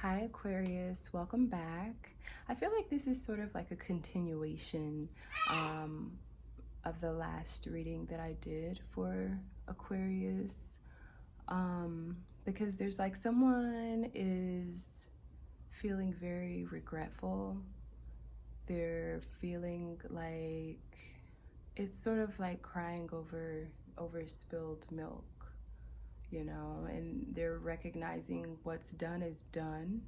Hi Aquarius, welcome back. I feel like this is sort of like a continuation of the last reading that I did for Aquarius, because there's like someone is feeling very regretful. They're feeling like it's sort of like crying over spilled milk, you know, and they're recognizing what's done is done,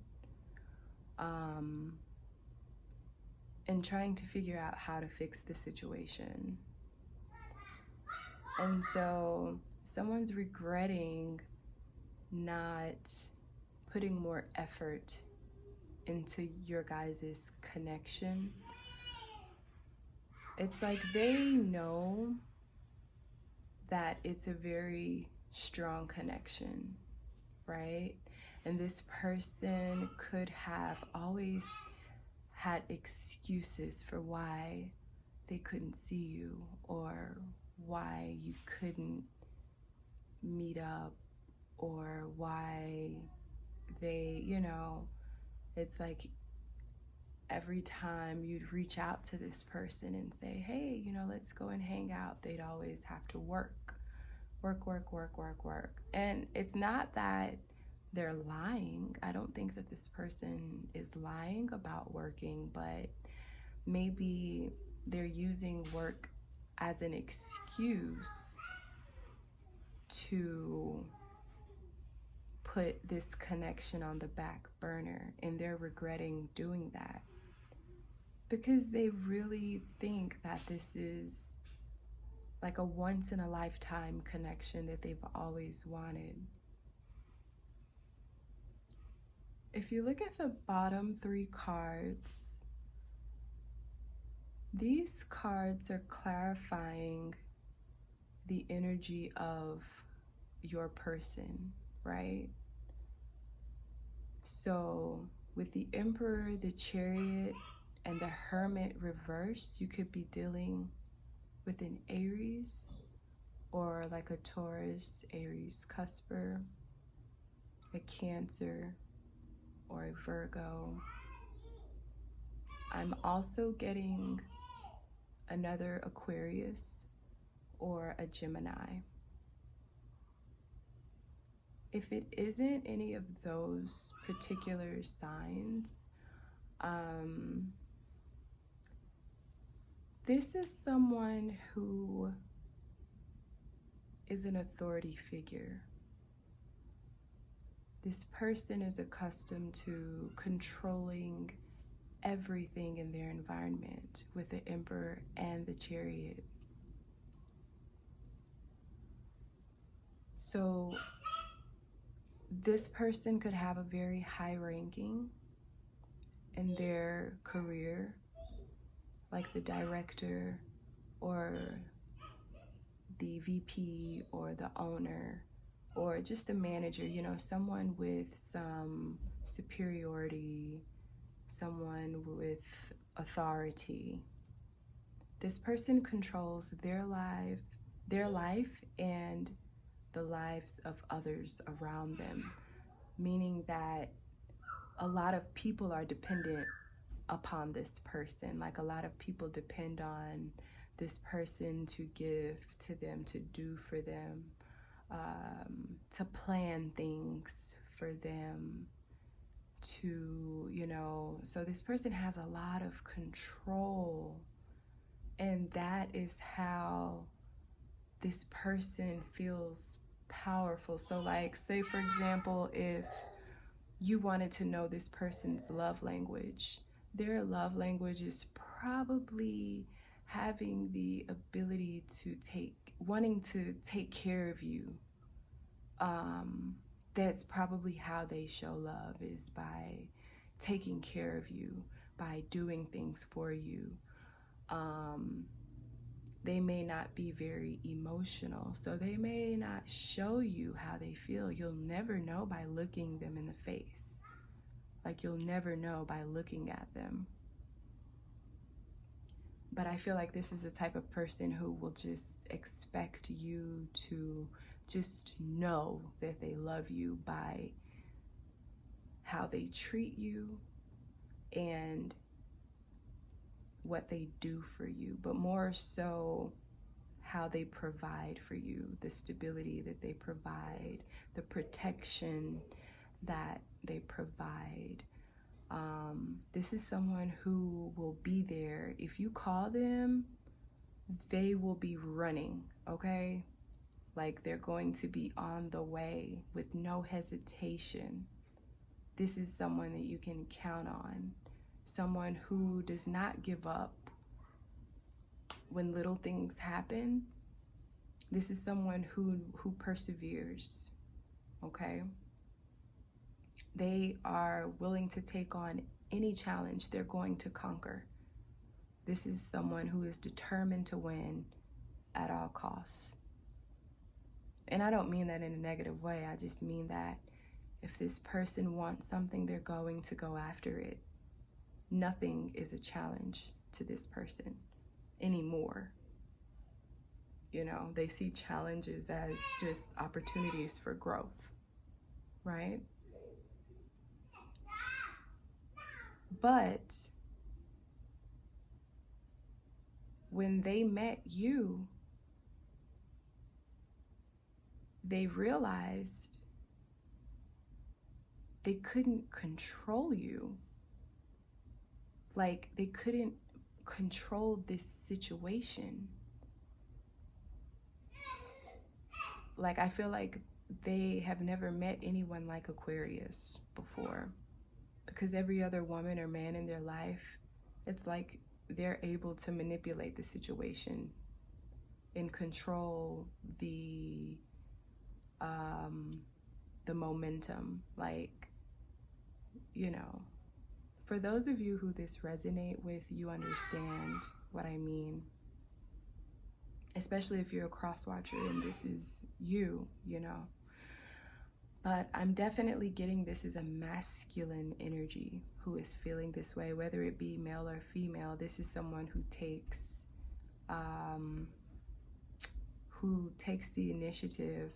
and trying to figure out how to fix the situation. And so someone's regretting not putting more effort into your guys' connection. It's like they know that it's a very strong connection, right? And this person could have always had excuses for why they couldn't see you or why you couldn't meet up or why they, it's like every time you'd reach out to this person and say, hey, let's go and hang out, they'd always have to work. And it's not that they're lying. I don't think that this person is lying about working, but maybe they're using work as an excuse to put this connection on the back burner, and they're regretting doing that because they really think that this is like a once in a lifetime connection that they've always wanted. If you look at the bottom 3 cards, these cards are clarifying the energy of your person, right? So with the Emperor, the Chariot, and the Hermit reversed, you could be dealing with an Aries or like a Taurus, Aries cusper, a Cancer, or a Virgo. I'm also getting another Aquarius or a Gemini. If it isn't any of those particular signs, this is someone who is an authority figure. This person is accustomed to controlling everything in their environment with the Emperor and the Chariot. So this person could have a very high ranking in their career, like the director or the VP or the owner or just a manager, someone with some superiority, someone with authority. This person controls their life and the lives of others around them, meaning that a lot of people are dependent upon this person. Like a lot of people depend on this person to give to them, to do for them, to plan things for them, to, so this person has a lot of control, and that is how this person feels powerful. So like, say for example, if you wanted to know this person's love language, their love language is probably having the ability to wanting to take care of you. That's probably how they show love, is by taking care of you, by doing things for you. They may not be very emotional, so they may not show you how they feel. You'll never know by looking them in the face. Like you'll never know by looking at them. But I feel like this is the type of person who will just expect you to just know that they love you by how they treat you and what they do for you, but more so how they provide for you, the stability that they provide, the protection that they provide. This is someone who will be there. If you call them, they will be running, okay? Like they're going to be on the way with no hesitation. This is someone that you can count on. Someone who does not give up when little things happen. This is someone who perseveres, okay? They are willing to take on any challenge they're going to conquer. This is someone who is determined to win at all costs. And I don't mean that in a negative way. I just mean that if this person wants something, they're going to go after it. Nothing is a challenge to this person anymore. You know, they see challenges as just opportunities for growth, right? But when they met you, they realized they couldn't control you. Like they couldn't control this situation. Like I feel like they have never met anyone like Aquarius before, because every other woman or man in their life, it's like they're able to manipulate the situation and control the momentum. Like, you know, for those of you who this resonate with, you understand what I mean. Especially if you're a cross watcher and this is you, you know. But I'm definitely getting this is a masculine energy who is feeling this way, whether it be male or female. This is someone who takes the initiative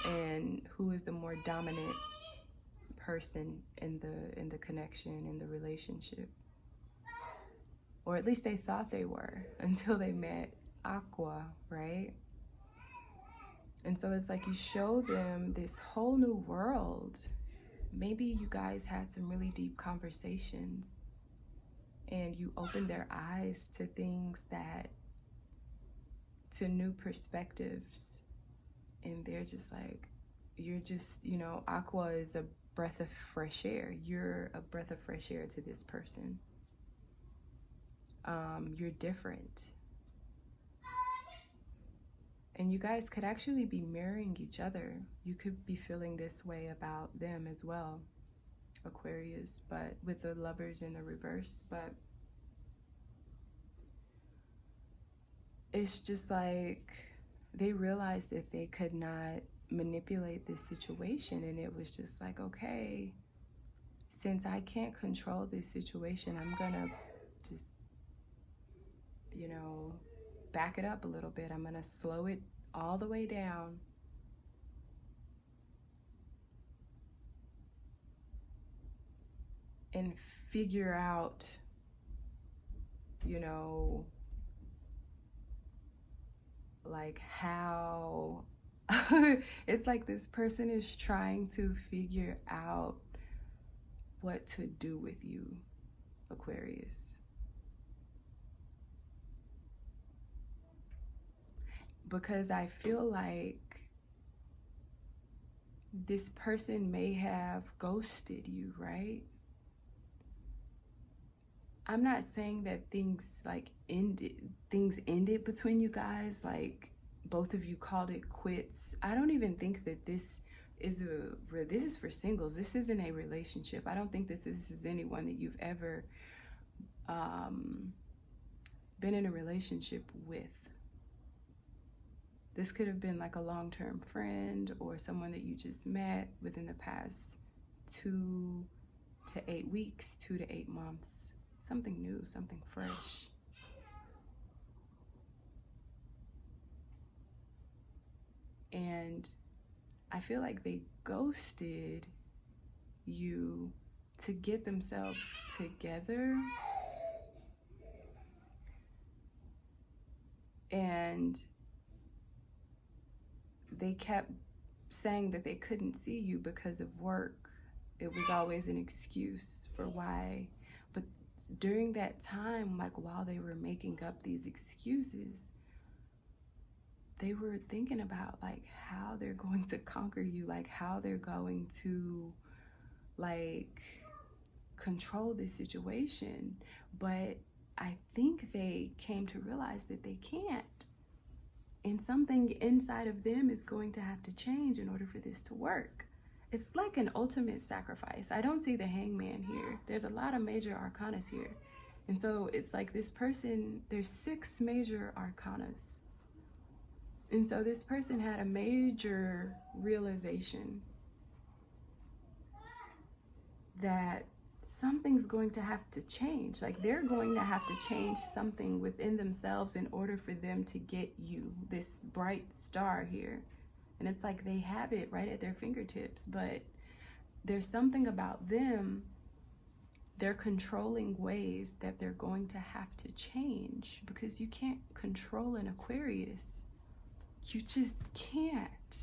and who is the more dominant person in the connection, in the relationship. Or at least they thought they were until they met Aqua, right? And so it's like you show them this whole new world. Maybe you guys had some really deep conversations and you opened their eyes to things to new perspectives. And they're just like, you're just, you know, Aqua is a breath of fresh air. You're a breath of fresh air to this person. You're different. And you guys could actually be mirroring each other. You could be feeling this way about them as well, Aquarius, but with the Lovers in the reverse. But it's just like they realized that they could not manipulate this situation, and it was just like, okay, since I can't control this situation, I'm gonna just, you know, back it up a little bit. I'm gonna slow it all the way down. And figure out, you know, like how it's like this person is trying to figure out what to do with you, Aquarius. Because I feel like this person may have ghosted you, right? I'm not saying that things ended between you guys, like both of you called it quits. I don't even think that this is for singles. This isn't a relationship. I don't think that this is anyone that you've ever been in a relationship with. This could have been like a long-term friend or someone that you just met within the past 2 to 8 weeks, 2 to 8 months. Something new, something fresh. And I feel like they ghosted you to get themselves together. And they kept saying that they couldn't see you because of work. It was always an excuse for why. But during that time, like while they were making up these excuses, they were thinking about like how they're going to conquer you, like how they're going to like control this situation. But I think they came to realize that they can't. And something inside of them is going to have to change in order for this to work. It's like an ultimate sacrifice. I don't see the hangman here. There's a lot of major arcanas here. And so it's like this person, there's 6 major arcanas. And so this person had a major realization that something's going to have to change. Like they're going to have to change something within themselves in order for them to get you, this bright star here. And it's like they have it right at their fingertips, but there's something about them, their controlling ways that they're going to have to change, because you can't control an Aquarius. You just can't.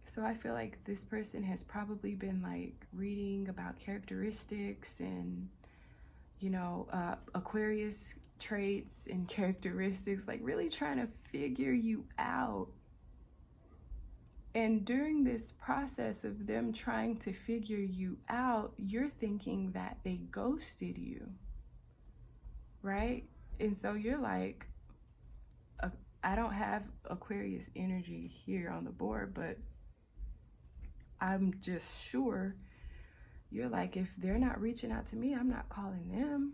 So I feel like this person has probably been like reading about characteristics and, you know, Aquarius traits and characteristics, like really trying to figure you out. And during this process of them trying to figure you out, you're thinking that they ghosted you, right? And so you're like, I don't have Aquarius energy here on the board, but I'm just sure you're like, if they're not reaching out to me, I'm not calling them.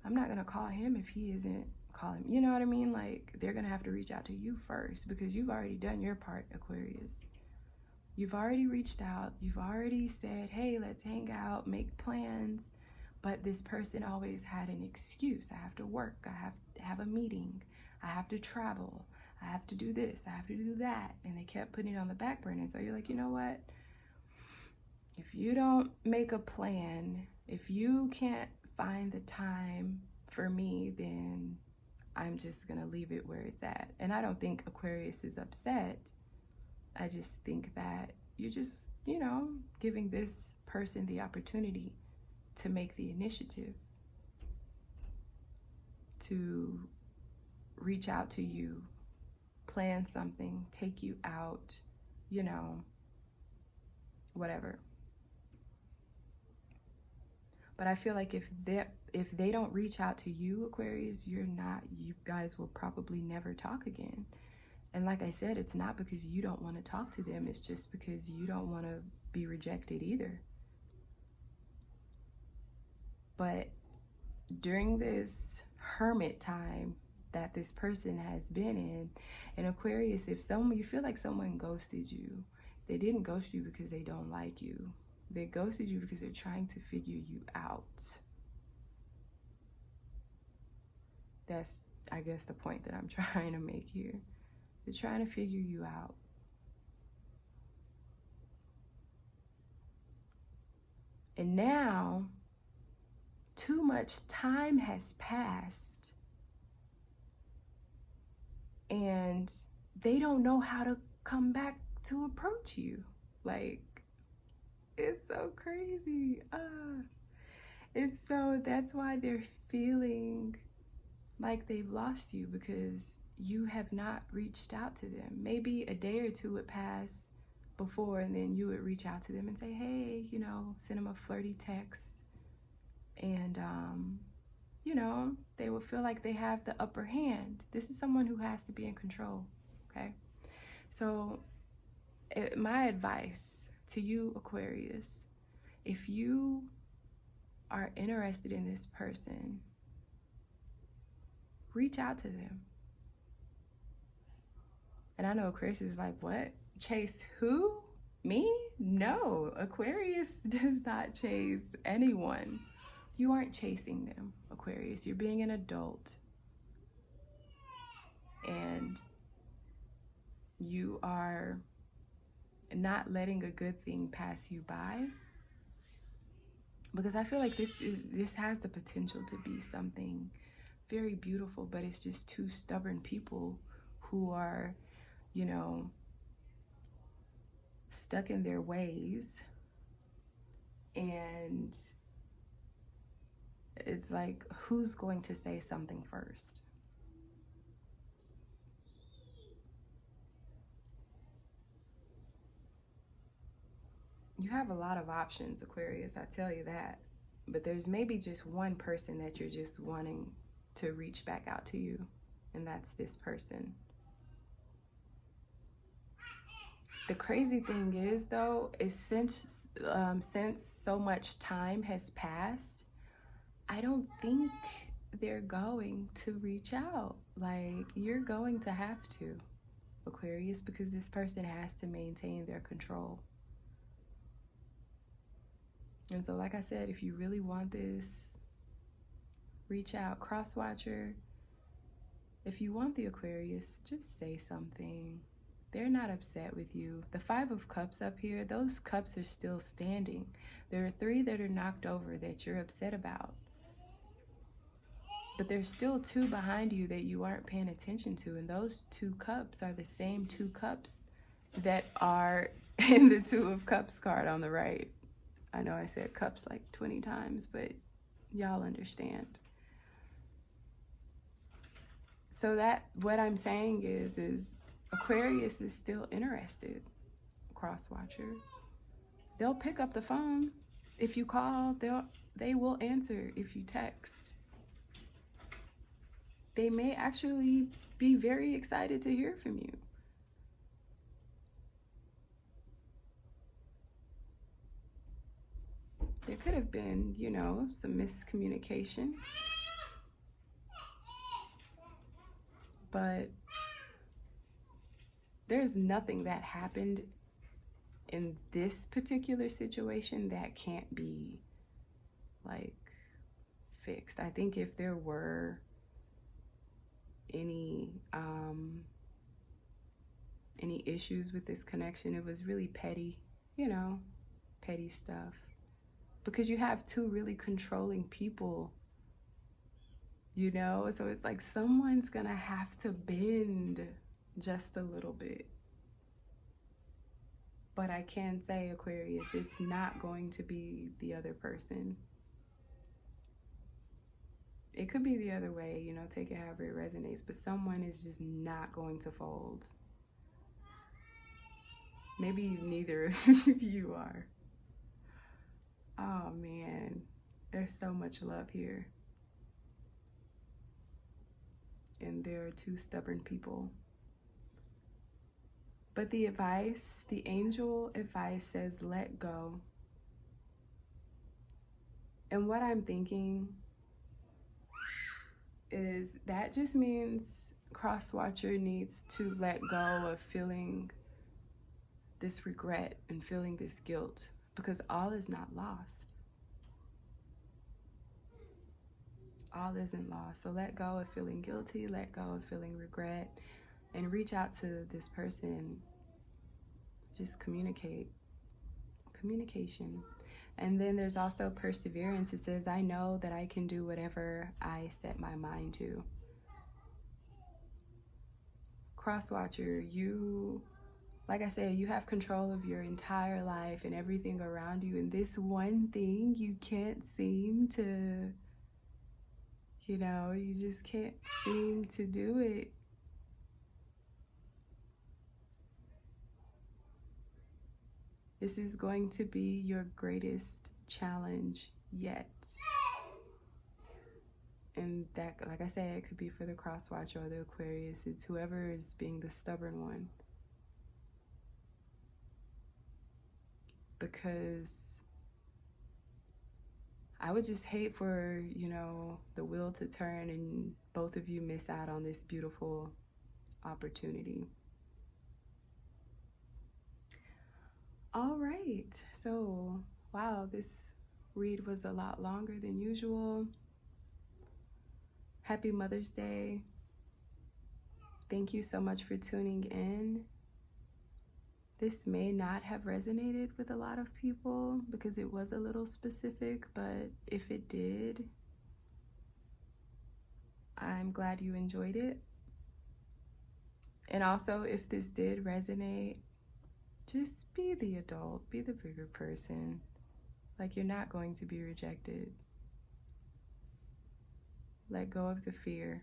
I'm not going to call him if he isn't calling me. You know what I mean? Like, they're going to have to reach out to you first, because you've already done your part, Aquarius. You've already reached out. You've already said, hey, let's hang out, make plans. But this person always had an excuse. I have to work. I have to have a meeting. I have to travel. I have to do this. I have to do that. And they kept putting it on the back burner. So you're like, you know what? If you don't make a plan, if you can't find the time for me, then I'm just going to leave it where it's at. And I don't think Aquarius is upset. I just think that you're just, you know, giving this person the opportunity to make the initiative, to reach out to you, plan something, take you out, you know, whatever. But I feel like if they don't reach out to you, Aquarius, you guys will probably never talk again. And like I said, it's not because you don't want to talk to them. It's just because you don't want to be rejected either. But during this hermit time that this person has been in Aquarius, if you feel like someone ghosted you, they didn't ghost you because they don't like you. They ghosted you because they're trying to figure you out. That's, I guess, the point that I'm trying to make here. They're trying to figure you out. And now, too much time has passed, and they don't know how to come back to approach you. Like, it's so crazy. It's so, that's why they're feeling like they've lost you, because you have not reached out to them. Maybe a day or two would pass before, and then you would reach out to them and say, hey, you know, send them a flirty text. And, you know, they will feel like they have the upper hand. This is someone who has to be in control, okay? So my advice to you, Aquarius, if you are interested in this person, reach out to them. And I know Aquarius is like, what? Chase who? Me? No, Aquarius does not chase anyone. You aren't chasing them, Aquarius. You're being an adult. And you are not letting a good thing pass you by. Because I feel like this has the potential to be something very beautiful, but it's just two stubborn people who are, you know, stuck in their ways. And it's like, who's going to say something first? You have a lot of options, Aquarius, I tell you that. But there's maybe just one person that you're just wanting to reach back out to you, and that's this person. The crazy thing is, though, is since so much time has passed, I don't think they're going to reach out. Like, you're going to have to, Aquarius, because this person has to maintain their control. And so, like I said, if you really want this, reach out. Cross-watcher, if you want the Aquarius, just say something. They're not upset with you. The 5 of Cups up here, those cups are still standing. There are 3 that are knocked over that you're upset about. But there's still 2 behind you that you aren't paying attention to. And those 2 cups are the same 2 cups that are in the 2 of Cups card on the right. I know I said cups like 20 times, but y'all understand. So that, what I'm saying is Aquarius is still interested, cross-watcher. They'll pick up the phone. If you call, they will answer if you text. They may actually be very excited to hear from you. There could have been, you know, some miscommunication. But there's nothing that happened in this particular situation that can't be, like, fixed. I think if there were any issues with this connection, it was really petty, you know, petty stuff. Because you have 2 really controlling people, you know? So it's like someone's gonna have to bend just a little bit. But I can say, Aquarius, it's not going to be the other person. It could be the other way, you know, take it however it resonates, but someone is just not going to fold. Maybe neither of you are. Oh man, there's so much love here. And there are 2 stubborn people. But the advice, the angel advice says, let go. And what I'm thinking is that just means cross-watcher needs to let go of feeling this regret and feeling this guilt, because all is not lost. All isn't lost. So let go of feeling guilty, let go of feeling regret, and reach out to this person. Just communicate. Communication. And then there's also perseverance. It says, I know that I can do whatever I set my mind to. Cross-watcher, you, like I said, you have control of your entire life and everything around you. And this one thing you can't seem to, you know, you just can't seem to do it. This is going to be your greatest challenge yet. And that, like I said, it could be for the cross-watcher or the Aquarius. It's whoever is being the stubborn one. Because I would just hate for, you know, the wheel to turn and both of you miss out on this beautiful opportunity. All right, so wow, this read was a lot longer than usual. Happy Mother's Day. Thank you so much for tuning in. This may not have resonated with a lot of people because it was a little specific, but if it did, I'm glad you enjoyed it. And also, if this did resonate, just be the adult, be the bigger person. Like, you're not going to be rejected. Let go of the fear.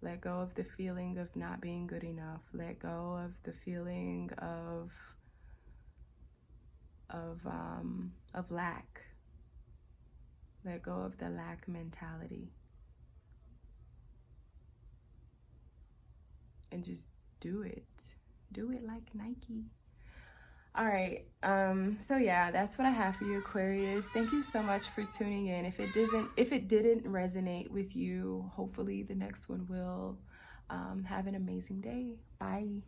Let go of the feeling of not being good enough. Let go of the feeling of lack. Let go of the lack mentality. And just do it. Do it like Nike. All right. So yeah, that's what I have for you, Aquarius. Thank you so much for tuning in. If it didn't resonate with you, hopefully the next one will. Have an amazing day. Bye.